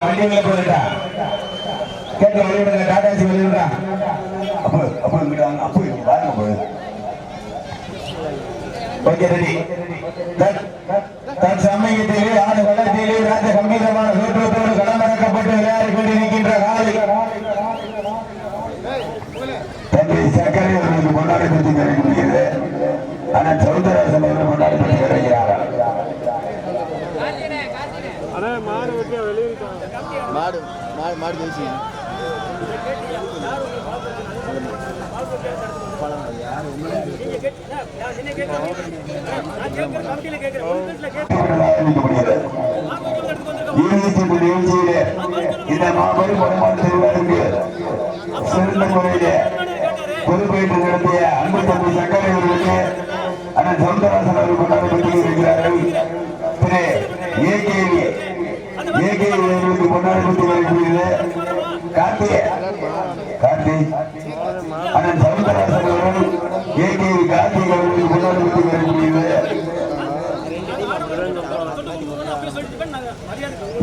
வண்டிகளை போயிட்டா கேட்டு வழிவிடுங்க டாடாசி வழிவிடா அப்போ அப்போ இங்கிட்ட வாங்க அப்போ இங்க பாருங்க போய் ஓகே ரெடி தன் சமயத்திலே ஆடு வளர்த்திலே ராஜ கம்பீரமான தோற்றத்தோடு களமிறக்கப்பட்டு விளையாடி கொண்டிருக்கின்ற காலை தந்தை சர்க்கரை அவர்களுக்கு கொண்டாடி பற்றி கிடைக்கிறது ஆனால் சௌந்தரராசன் அவர்கள் கொண்டாடி பற்றி கிடைக்கிறாரா மாடு மாடு மாடு ஜெயிச்சு இந்த மாபெரும் வருமானத்திற்கு சிறந்த முறையிலே பொறுப்பேற்று நடத்திய அன்பு தம்பி சங்கரை அவர்களுக்கு ஆனால் சௌந்தரராசன் அவர்கள் கொண்டாடி பற்றி இருக்கிறார்கள் திரு ஏகே அவர்களுக்கு கொண்டாடி பற்றி வரக்கூடியது கார்த்தி அண்ணன் சவுந்தரராசன் அவர்கள் ஏகே கார்த்திக் அவர்களுக்கு கொண்டாடி பற்றி வரக்கூடியது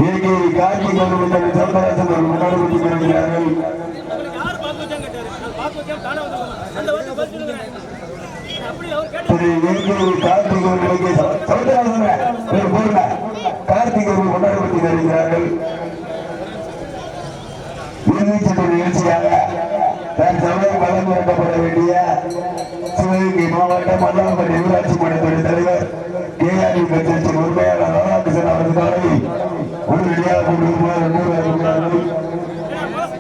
ஏகே கார்த்திக் அவர்கள் சவுந்தரராசன் அவர்கள் கொண்டாடி பற்றி வருகிறார்கள் கார்த்திக் அவர்களுக்கு கார்த்திக் அவர்கள் கொண்டாடப்பட்டு வருகிறார்கள் இறுதிச்சட்ட நிகழ்ச்சியாக தன் சபையை களம் இறக்கப்பட வேண்டிய